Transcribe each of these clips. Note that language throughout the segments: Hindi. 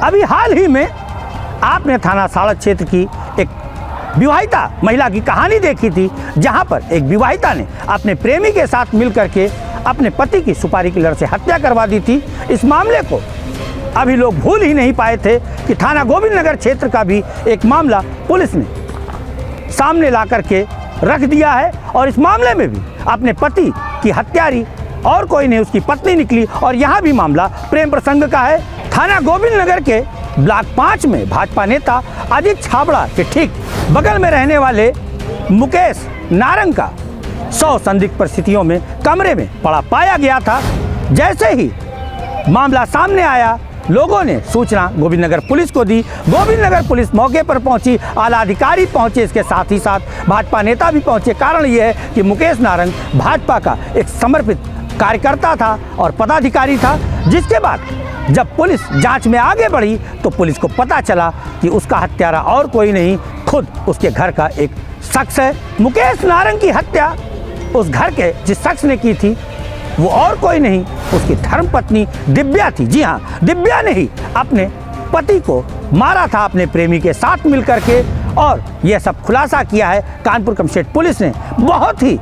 अभी हाल ही में आपने थाना साड़क क्षेत्र की एक विवाहिता महिला की कहानी देखी थी, जहां पर एक विवाहिता ने अपने प्रेमी के साथ मिलकर के अपने पति की सुपारी की लड़ से हत्या करवा दी थी। इस मामले को अभी लोग भूल ही नहीं पाए थे कि थाना गोविंद नगर क्षेत्र का भी एक मामला पुलिस ने सामने ला करके रख दिया है और इस मामले में भी अपने पति की हत्यारी और कोई नहीं उसकी पत्नी निकली और यहाँ भी मामला प्रेम प्रसंग का है। थाना गोविंद नगर के ब्लॉक 5 में भाजपा नेता अजीत छाबड़ा के ठीक बगल में रहने वाले मुकेश नारंग का 100 संदिग्ध परिस्थितियों में कमरे में पड़ा पाया गया था। जैसे ही मामला सामने आया, लोगों ने सूचना गोविंद नगर पुलिस को दी। गोविंद नगर पुलिस मौके पर पहुंची, आला अधिकारी पहुंचे, इसके साथ ही साथ भाजपा नेता भी पहुंचे। कारण यह है कि मुकेश नारंग भाजपा का एक समर्पित कार्यकर्ता था और पदाधिकारी था, जिसके बाद जब पुलिस जांच में आगे बढ़ी तो पुलिस को पता चला कि उसका हत्यारा और कोई नहीं, खुद उसके घर का एक शख्स है। मुकेश नारंग की हत्या उस घर के जिस शख्स ने की थी वो और कोई नहीं, उसकी धर्मपत्नी दिव्या थी। जी हाँ, दिव्या ने ही अपने पति को मारा था अपने प्रेमी के साथ मिलकर के, और यह सब खुलासा किया है कानपुर कमिश्नरेट पुलिस ने। बहुत ही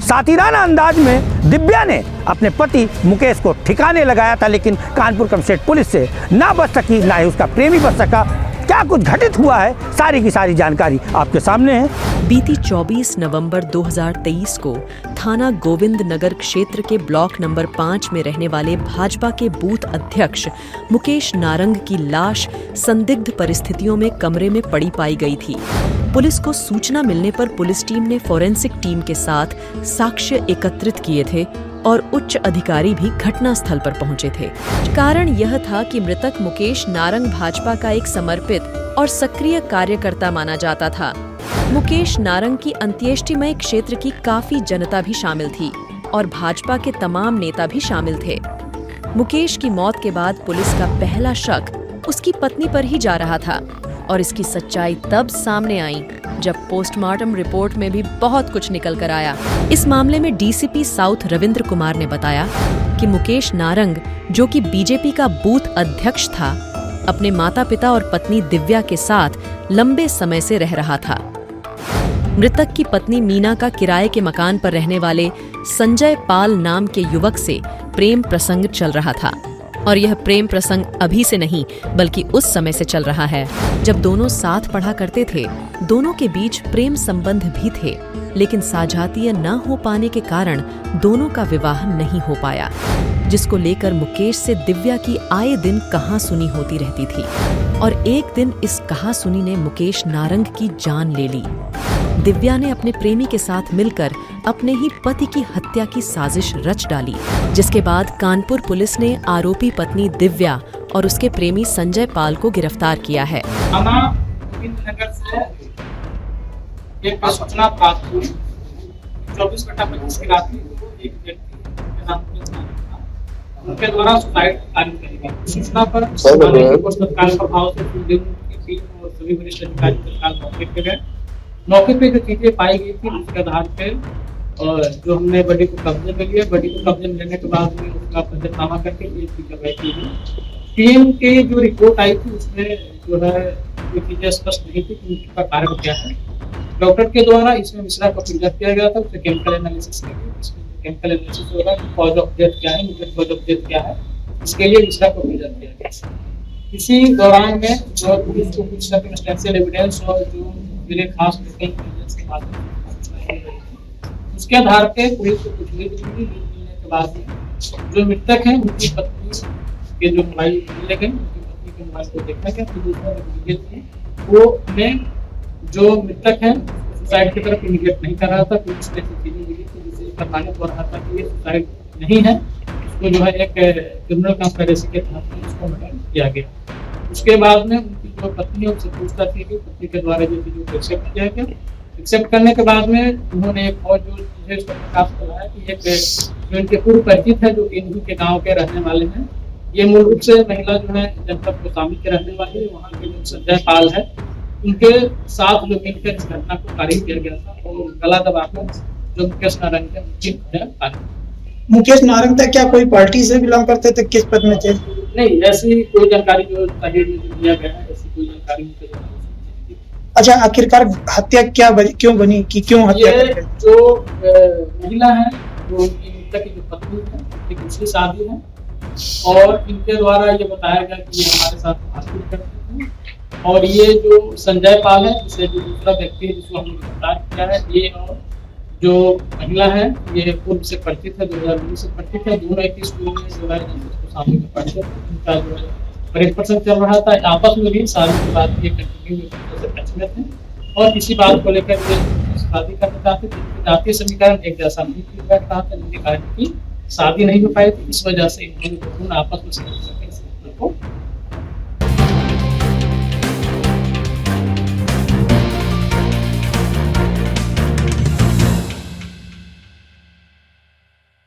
सातिराना अंदाज में दिव्या ने अपने पति मुकेश को ठिकाने लगाया था, लेकिन कानपुर कमिश्नरेट पुलिस से ना बच सकी, ना ही उसका प्रेमी बच सका। क्या कुछ घटित हुआ है, सारी की सारी जानकारी आपके सामने है। बीती 24 नवंबर 2023 को थाना गोविंद नगर क्षेत्र के ब्लॉक नंबर 5 में रहने वाले भाजपा के बूथ अध्यक्ष मुकेश नारंग की लाश संदिग्ध परिस्थितियों में कमरे में पड़ी पाई गई थी। पुलिस को सूचना मिलने पर पुलिस टीम ने फोरेंसिक टीम के साथ साक्ष्य एकत्रित किए थे और उच्च अधिकारी भी घटनास्थल पर पहुंचे थे। कारण यह था कि मृतक मुकेश नारंग भाजपा का एक समर्पित और सक्रिय कार्यकर्ता माना जाता था। मुकेश नारंग की अंत्येष्टिमय क्षेत्र की काफी जनता भी शामिल थी और भाजपा के तमाम नेता भी शामिल थे। मुकेश की मौत के बाद पुलिस का पहला शक उसकी पत्नी पर ही जा रहा था और इसकी सच्चाई तब सामने आई जब पोस्टमार्टम रिपोर्ट में भी बहुत कुछ निकल कर आया। इस मामले में डीसीपी साउथ रविंद्र कुमार ने बताया कि मुकेश नारंग, जो कि बीजेपी का बूथ अध्यक्ष था, अपने माता पिता और पत्नी दिव्या के साथ लंबे समय से रह रहा था। मृतक की पत्नी मीना का किराए के मकान पर रहने वाले संजय पाल नाम के युवक से प्रेम प्रसंग चल रहा था और यह प्रेम प्रसंग अभी से नहीं बल्कि उस समय से चल रहा है जब दोनों साथ पढ़ा करते थे। दोनों के बीच प्रेम संबंध भी थे, लेकिन साझातीय न हो पाने के कारण दोनों का विवाह नहीं हो पाया, जिसको लेकर मुकेश से दिव्या की आए दिन कहासुनी होती रहती थी और एक दिन इस कहासुनी ने मुकेश नारंग की जान ले ली। दिव्या ने अपने प्रेमी के साथ मिलकर अपने ही पति की हत्या की साजिश रच डाली, जिसके बाद कानपुर पुलिस ने आरोपी पत्नी दिव्या और उसके प्रेमी संजय पाल को गिरफ्तार किया है। थाना गोविंद नगर से एक सूचना प्राप्त हुई 24 घंटा 25 की रात में एक व्यक्ति के नाम उनके द्वारा सुसाइड कार्य करी गई। सूचना पर तत्काल प्रभाव से टीम और सभी वरिष्ठ अधिकारी तत्काल मौके पे गए। मौके पे जो चीजें पाई गई थी उसके आधार पे और जो हमने बॉडी को कब्जे में लिया, बॉडी को कब्जे में लेने के बाद में उसका पंचनामा करके कार्रवाई की गई। टीम की जो रिपोर्ट आई थी उसमें जो है जो चीजें स्पष्ट नहीं थी कि उनका कारण क्या है। डॉक्टर के द्वारा इसमें मिश्रा को प्रिजर्व किया गया था, उससे केमिकल एनालिसिस किया गया। इसमें केमिकल एनालिसिस होगा कि कॉज ऑफ डेथ क्या है, न्यूक्लियर कॉज ऑफ डेथ क्या है, इसके लिए मिश्रा को प्रिजर्व किया गया। इसी दौरान में जो पुलिस को कुछ सर्कमस्टेंशियल एविडेंस और जो मेरे खास एविडेंस के बाद उसके आधार पे पुलिस को कुछ लीड मिलने के बाद जो मृतक हैं उनकी पत्नी के जो मोबाइल मिले गए, उनकी पत्नी के मोबाइल को देखा गया। तो दूसरा वो में जो मृतक है सुसाइड की तरफ इंडिकेट नहीं कर रहा था। पुलिस ने चीजें मिली थी जिससे प्रमाणित हो रहा था कि ये सुसाइड नहीं है। उसको जो है एक क्रिमिनल कंस्पिरेसी के तहत उसको मर्डर किया गया। उसके बाद में उनकी जो पत्नी है उससे पूछताछ की गई। पत्नी के द्वारा जो चीजों को एक्सेप्ट किया गया। एक्सेप्ट करने के बाद में उन्होंने एक और जो चीजें उसका प्रकाश कराया कि एक जो इनके पूर्व परिचित है जो इन्हीं के गाँव के रहने वाले हैं। ये मूल रूप से महिला जो है जनपद गोस्वामी के रहने वाली है। वहाँ के जो संजय पाल है उनके साथ जो मिलकर इस घटना को कार्य किया गया था और गला दबाकर जो मुकेश नारंग है उनकी हत्या मुकेश नारंग था, क्या कोई पार्टी से बिलोंग करते थे, किस पद में थे? नहीं, ऐसी कोई जानकारी जो तहरीर में जो दिया गया है, ऐसी कोई जानकारी मुझे नहीं है। अच्छा, आखिरकार हत्या क्यों बनी, कि क्यों हत्या ये कर गए? जो महिला है, जो इनकी मृतक की जो पत्नी है, एक दूसरी शादी है, और इनके द्वारा ये बताया गया कि ये हमारे साथ मारपीट करते थे। और ये जो संजय पाल है, जिसे जो दूसरा व्यक्ति है जिसको हमने गिरफ्तार किया है, ये और जो महिला है ये पूर्व से परिचित है, 2019 से परिचित है। दोनों एक ही स्कूल में जो है उसको सामने में पढ़ते थे। इनका जो है प्रेम प्रसंग चल रहा था, आपस में भी शादी के बाद ये कंटिन्यू से टच में थे, और इसी बात को लेकर ये शादी करना चाहते थे। जातीय समीकरण एक जैसा नहीं रहा था, जिसके कारण की शादी नहीं हो पाई थी। इस वजह से इन्होंने आपस में